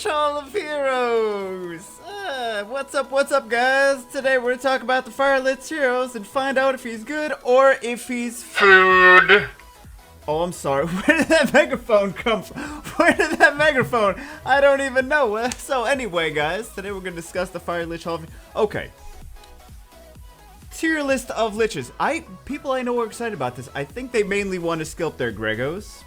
Hall of Heroes! What's up, guys? Today we're gonna talk about the Fire Lich Heroes and find out if he's good or if he's food. Oh, I'm sorry. Where did that megaphone come from? Where did that megaphone? I don't even know. So anyway, guys, today we're gonna discuss the Fire Lich Hall of... Okay. Tier list of liches. People I know are excited about this. I think they mainly want to skill up their Gregos.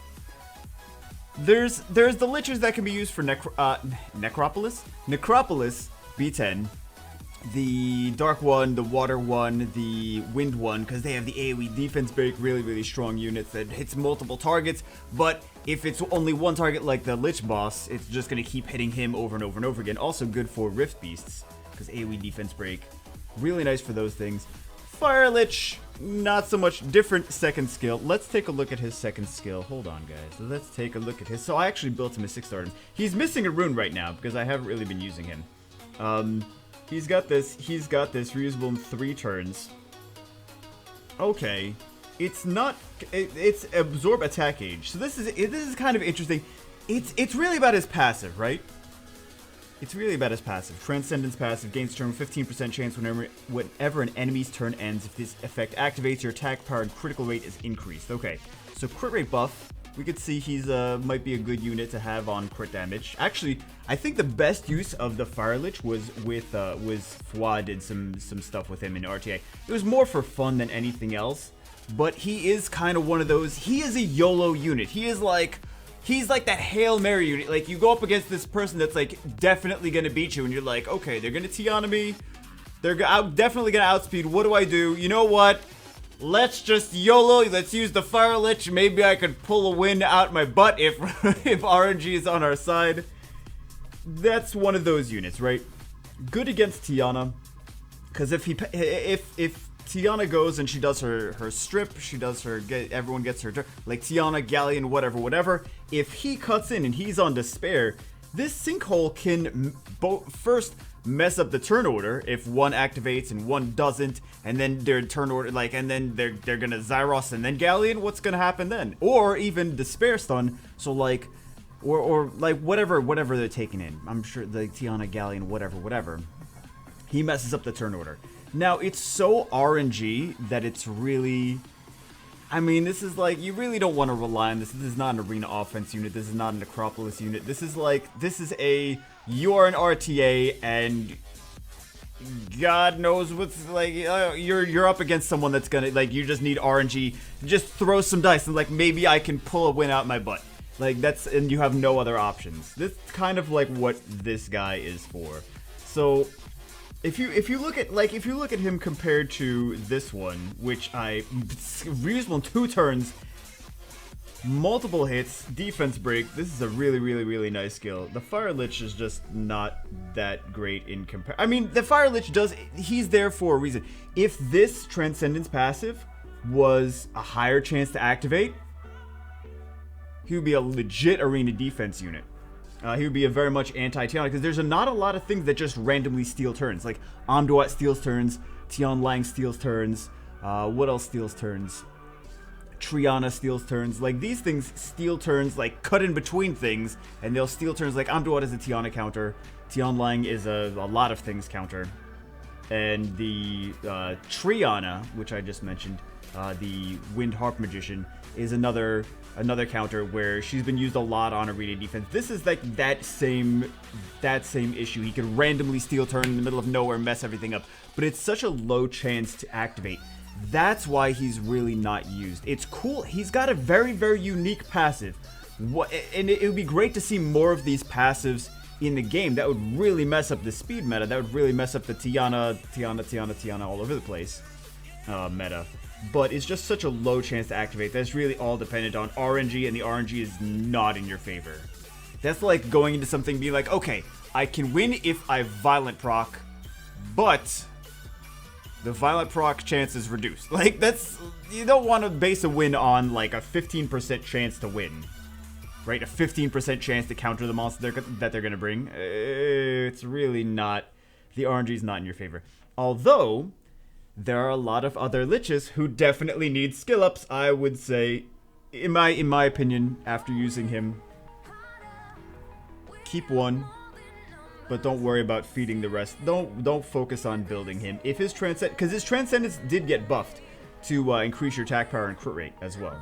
There's the liches that can be used for Necropolis, B10, the Dark one, the Water one, the Wind one, because they have the AoE defense break, really strong units that hits multiple targets. But if it's only one target like the Lich boss, it's just gonna keep hitting him over and over and over again. Also good for Rift Beasts, because AoE defense break, really nice for those things. Fire Lich, not so much. Different second skill. Let's take a look at his second skill. Hold on, guys. Let's take a look at his... So I actually built him a 6-star. He's missing a rune right now because I haven't really been using him. He's got this. Reusable in 3 turns. Okay. It's not... It's absorb attack gauge. So this is kind of interesting. It's really about his passive, right? It's really about his passive. Transcendence passive gains turn 15% chance whenever an enemy's turn ends. If this effect activates, your attack power and critical rate is increased. Okay, so crit rate buff. We could see he's might be a good unit to have on crit damage. Actually, I think the best use of the Fire Lich was with Fwa did some stuff with him in RTA. It was more for fun than anything else. But he is kind of one of those. He is a YOLO unit. He's like that Hail Mary unit. Like, you go up against this person that's, like, definitely gonna beat you, and you're like, okay, they're gonna Tiana me. They're definitely gonna outspeed. What do I do? You know what? Let's just YOLO. Let's use the Fire Lich. Maybe I could pull a win out my butt if if RNG is on our side. That's one of those units, right? Good against Tiana. Because if Tiana goes and she does her strip, she does everyone gets her turn, like Tiana, Galleon, whatever. If he cuts in and he's on Despair, this sinkhole can first mess up the turn order if one activates and one doesn't, and then their turn order, and then they're gonna Zyros and then Galleon. What's gonna happen then? Or even Despair stun. So or whatever they're taking in. I'm sure the Tiana, Galleon, whatever. He messes up the turn order. Now, it's so RNG that it's really... I mean, this is like, you really don't want to rely on this. This is not an arena offense unit. This is not an Acropolis unit. This is you are an RTA, and God knows what's, you're up against someone that's gonna, you just need RNG. Just throw some dice, and, maybe I can pull a win out my butt. And you have no other options. This is kind of like what this guy is for. So... If you look at him compared to this one, which I reusable in 2 turns, multiple hits, defense break. This is a really nice skill. The Fire Lich is just not that great in comparison. I mean, the Fire Lich he's there for a reason. If this Transcendence passive was a higher chance to activate, he would be a legit arena defense unit. He would be a very much anti-Tiana, because there's not a lot of things that just randomly steal turns. Like, Amduat steals turns, Tian Lang steals turns, what else steals turns? Triana steals turns. Like, these things steal turns, cut in between things, and they'll steal turns. Like, Amduat is a Tiana counter, Tian Lang is a lot of things counter. And the Triana, which I just mentioned, the Wind Harp Magician, is another counter where she's been used a lot on arena defense. This is like that same issue. He can randomly steal turn in the middle of nowhere and mess everything up, but it's such a low chance to activate. That's why he's really not used. It's cool. He's got a very unique passive. And it would be great to see more of these passives in the game. That would really mess up the speed meta. That would really mess up the Tiana all over the place meta. But it's just such a low chance to activate. That's really all dependent on RNG, and the RNG is not in your favor. That's like going into something being like, okay, I can win if I violent proc, but the violent proc chance is reduced. You don't want to base a win on a 15% chance to win, right? A 15% chance to counter the monster that they're going to bring. It's really not, the RNG is not in your favor. Although... there are a lot of other liches who definitely need skill ups, I would say, in my opinion, after using him. Keep 1, but don't worry about feeding the rest. Don't focus on building him. If his because his Transcendence did get buffed to increase your attack power and crit rate as well.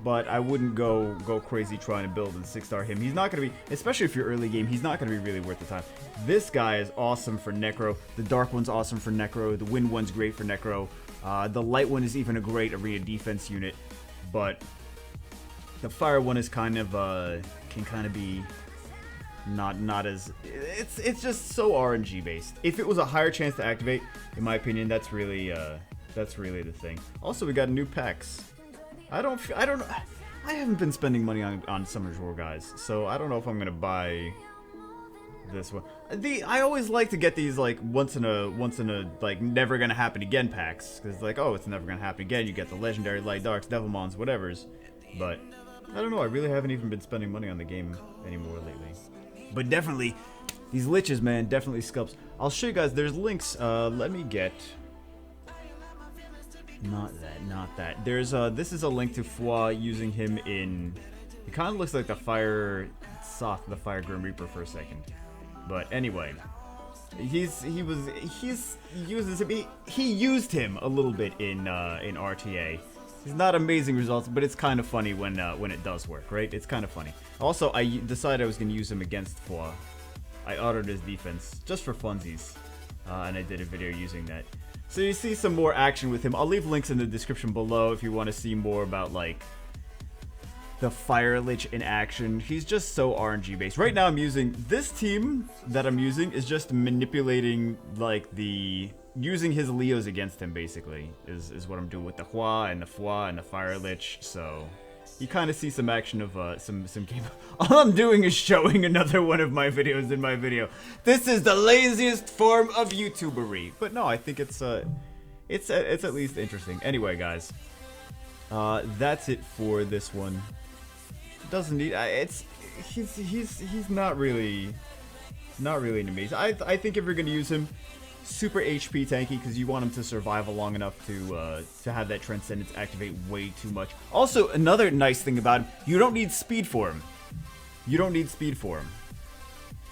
But I wouldn't go crazy trying to build and 6-star him. He's not going to be, especially if you're early game, he's not going to be really worth the time. This guy is awesome for Necro. The Dark one's awesome for Necro. The Wind one's great for Necro. The Light one is even a great arena defense unit. But the Fire one is kind of, can kind of be not as, it's just so RNG based. If it was a higher chance to activate, in my opinion, that's really the thing. Also, we got new packs. I haven't been spending money on Summer's War, guys, so I don't know if I'm gonna buy this one. I always like to get these like once in a like never gonna happen again packs, because like, oh, it's never gonna happen again. You get the legendary Light Darks, Devilmons, whatever's. But I don't know. I really haven't even been spending money on the game anymore lately. But definitely, these Liches, man, definitely sculpts. I'll show you guys. There's links. Let me get. Not that. There's this is a link to Foi using him in. It kind of looks like the Fire Soft, the Fire Grim Reaper for a second. But anyway, he used him a little bit in RTA. It's not amazing results, but it's kind of funny when it does work, right? It's kind of funny. Also, I decided I was gonna use him against Foi. I autoed his defense just for funsies, and I did a video using that. So you see some more action with him. I'll leave links in the description below if you want to see more about like the Fire Lich in action. He's just so RNG based. Right now I'm using this team that I'm using is just manipulating like using his Leos against him basically is what I'm doing with the Hua and the Foi and the Fire Lich. So you kind of see some action of some game. All I'm doing is showing another one of my videos in my video. This is the laziest form of YouTubery. But no, I think it's at least interesting. Anyway, guys, that's it for this one. Doesn't need he's not really an amazing. I think if you're gonna use him, super HP tanky, because you want him to survive long enough to have that Transcendence activate way too much. Also, another nice thing about him, you don't need speed for him.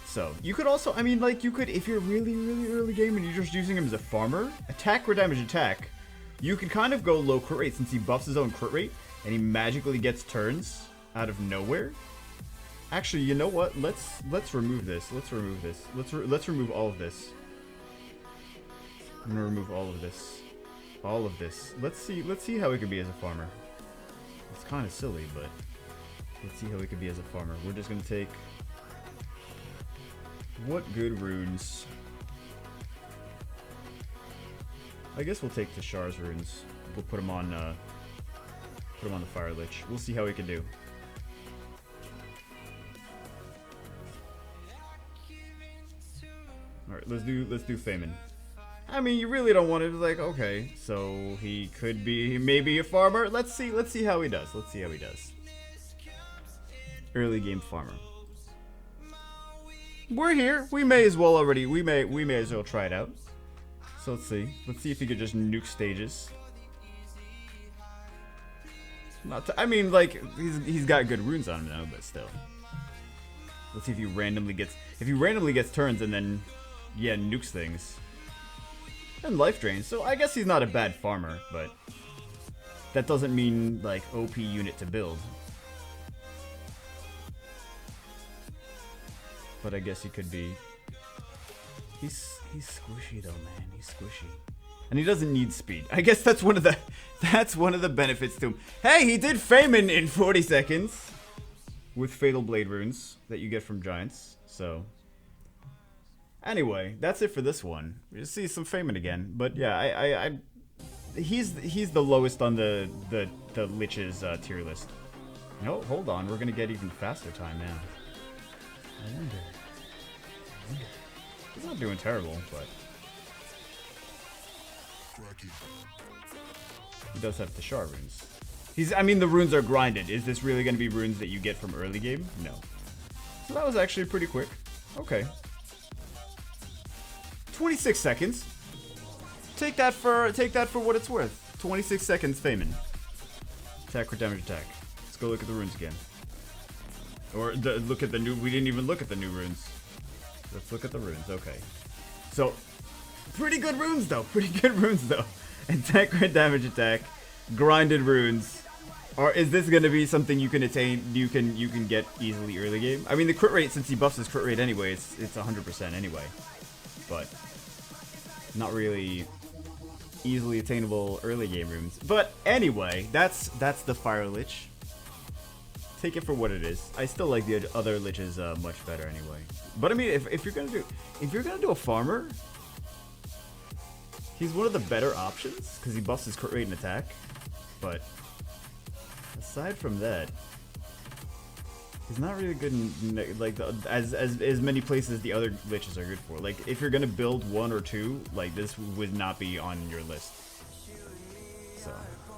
So, you could also, I mean, like, you could, if you're really early game and you're just using him as a farmer, attack or damage attack, you can kind of go low crit rate since he buffs his own crit rate, and he magically gets turns out of nowhere. Actually, you know what? Let's remove this. Let's remove all of this. I'm gonna remove all of this. Let's see how he could be as a farmer. It's kind of silly, but let's see how he could be as a farmer. We're just gonna take what good runes. I guess we'll take Tashar's runes. We'll put him on the Fire Lich. We'll see how he can do. All right, let's do Famine. I mean, you really don't want it. Like, okay, so he could be maybe a farmer. Let's see how he does. Early game farmer. We're here. We may as well try it out. So let's see if he could just nuke stages. I mean, like, he's got good runes on him though, but still. Let's see if he randomly gets turns and then, yeah, nukes things. And life drains, so I guess he's not a bad farmer, but that doesn't mean, like, OP unit to build. But I guess he could be. He's squishy though, man. He's squishy. And he doesn't need speed. I guess that's one of the benefits to him. Hey, he did Famine in 40 seconds with Fatal Blade runes that you get from Giants. So anyway, that's it for this one. We just see some Famine again. But yeah, he's the lowest on the Lich's tier list. No, hold on. We're gonna get even faster time now. I wonder. He's not doing terrible, but he does have the Tashar runes. I mean, the runes are grinded. Is this really going to be runes that you get from early game? No. So that was actually pretty quick. Okay. 26 seconds. Take that for what it's worth. 26 seconds, Famine. Attack or damage attack. Let's go look at the runes again. Or look at the new. We didn't even look at the new runes. Let's look at the runes. Okay. So, pretty good runes though. Pretty good runes though. Attack, crit, damage, attack, grinded runes. Or is this gonna be something you can attain? You can get easily early game. I mean, the crit rate, since he buffs his crit rate anyway, it's 100% anyway. But not really easily attainable early game runes. But anyway, that's the Fire Lich. Take it for what it is. I still like the other Liches much better anyway. But I mean, if you're gonna do a farmer, he's one of the better options because he buffs his crit rate and attack. But aside from that, he's not really good in like as many places the other Liches are good for. Like if you're gonna build one or two, like this would not be on your list. So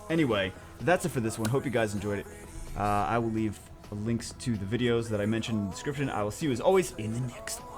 anyway, that's it for this one. Hope you guys enjoyed it. I will leave links to the videos that I mentioned in the description. I will see you as always in the next one.